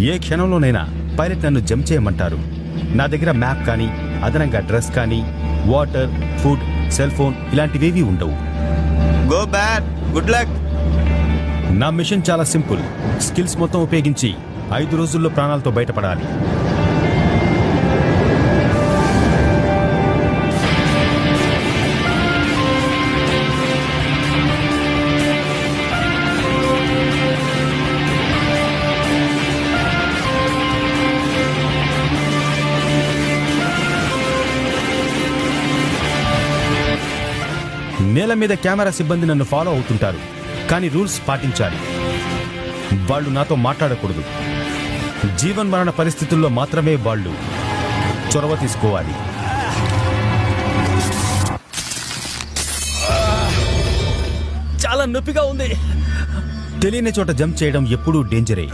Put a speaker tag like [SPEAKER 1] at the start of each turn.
[SPEAKER 1] ఏ క్షణంలోనైనా pilot నన్ను jump చేయమంటారు. నా దగ్గర మ్యాప్ కానీ, అదనంగా డ్రెస్ కానీ, వాటర్, ఫుడ్, సెల్ ఫోన్ ఇలాంటివేవీ ఉండవు.
[SPEAKER 2] Go bad, good luck.
[SPEAKER 1] నా మిషన్ చాలా సింపుల్. స్కిల్స్ మొత్తం ఉపయోగించి 5 రోజుల్లో ప్రాణాలతో బయటపడాలి. నేల మీద కెమెరా సిబ్బంది నన్ను ఫాలో అవుతుంటారు, కానీ రూల్స్ పాటించాలి. వాళ్ళు నాతో మాట్లాడకూడదు. జీవన్ మరణ పరిస్థితుల్లో మాత్రమే వాళ్ళు చొరవ తీసుకోవాలి.
[SPEAKER 3] చాలా నొప్పిగా ఉంది.
[SPEAKER 1] తెలియని చోట జంప్ చేయడం ఎప్పుడూ డేంజరే.